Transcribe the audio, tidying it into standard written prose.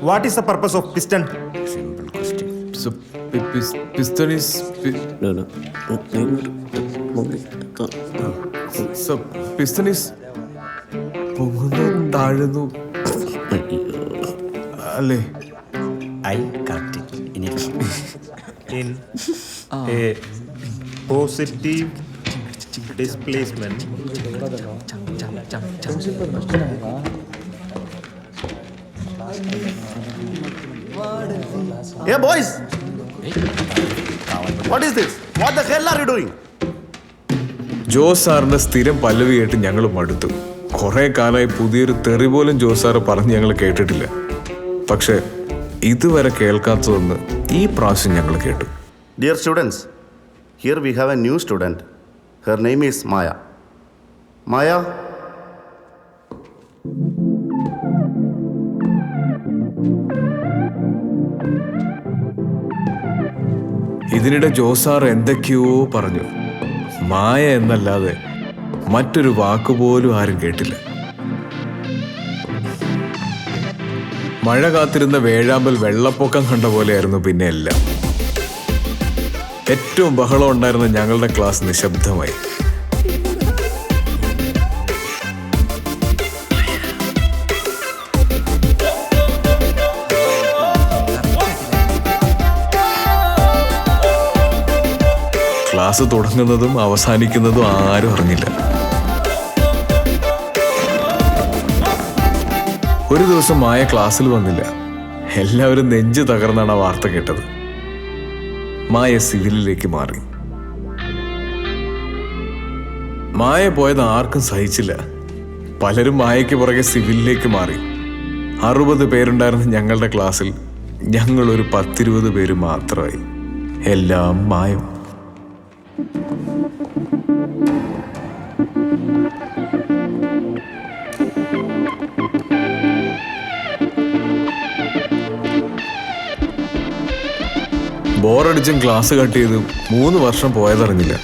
What is the purpose of piston? Simple question. So, piston is... No. So, piston is... പൊങ്ങുന്നു താഴുന്നു അല്ലേ? I got it. In a positive displacement, Hey boys! What is this? What the hell are you doing? Jose സാറിന്റെ സ്ഥിരം പല്ലവി കേട്ട് ഞങ്ങൾ മടുത്തു. കുറെ കാലമായി പുതിയൊരു തെറി പോലും ജോസ് സാറ് പറഞ്ഞ് ഞങ്ങൾ കേട്ടിട്ടില്ല. പക്ഷെ ഇതുവരെ കേൾക്കാത്തതൊന്ന് ഈ പ്രാവശ്യം ഞങ്ങൾ കേട്ടു. Dear students, here we have a new student. Her name is Maya. Maya? ഇതിനിടെ ജോസ് സാർ എന്തൊക്കെയോ പറഞ്ഞു. മായ എന്നല്ലാതെ മറ്റൊരു വാക്കുപോലും ആരും കേട്ടില്ല. മഴ കാത്തിരുന്ന വേഴാമ്പൽ വെള്ളപ്പൊക്കം കണ്ട പോലെയായിരുന്നു പിന്നെ എല്ലാം. ഏറ്റവും ബഹളം ഉണ്ടായിരുന്ന ഞങ്ങളുടെ ക്ലാസ് നിശബ്ദമായി. ക്ലാസ് തുടങ്ങുന്നതും അവസാനിക്കുന്നതും ആരും അറിഞ്ഞില്ല. ഒരു ദിവസം മായ ക്ലാസ്സിൽ വന്നില്ല. എല്ലാവരും നെഞ്ച് തകർന്നാണ് ആ വാർത്ത കേട്ടത്. മായ സിവിലിലേക്ക് മാറി. മായ പോയത് ആർക്കും സഹിച്ചില്ല. പലരും മായയ്ക്ക് പുറകെ സിവിലിലേക്ക് മാറി. 60 പേരുണ്ടായിരുന്ന ഞങ്ങളുടെ ക്ലാസ്സിൽ ഞങ്ങളൊരു 10-20 പേര് മാത്രമായി. എല്ലാം മായം. ബോറടിച്ചും ക്ലാസ് കട്ട് ചെയ്തും 3 വർഷം പോയതറിഞ്ഞില്ല.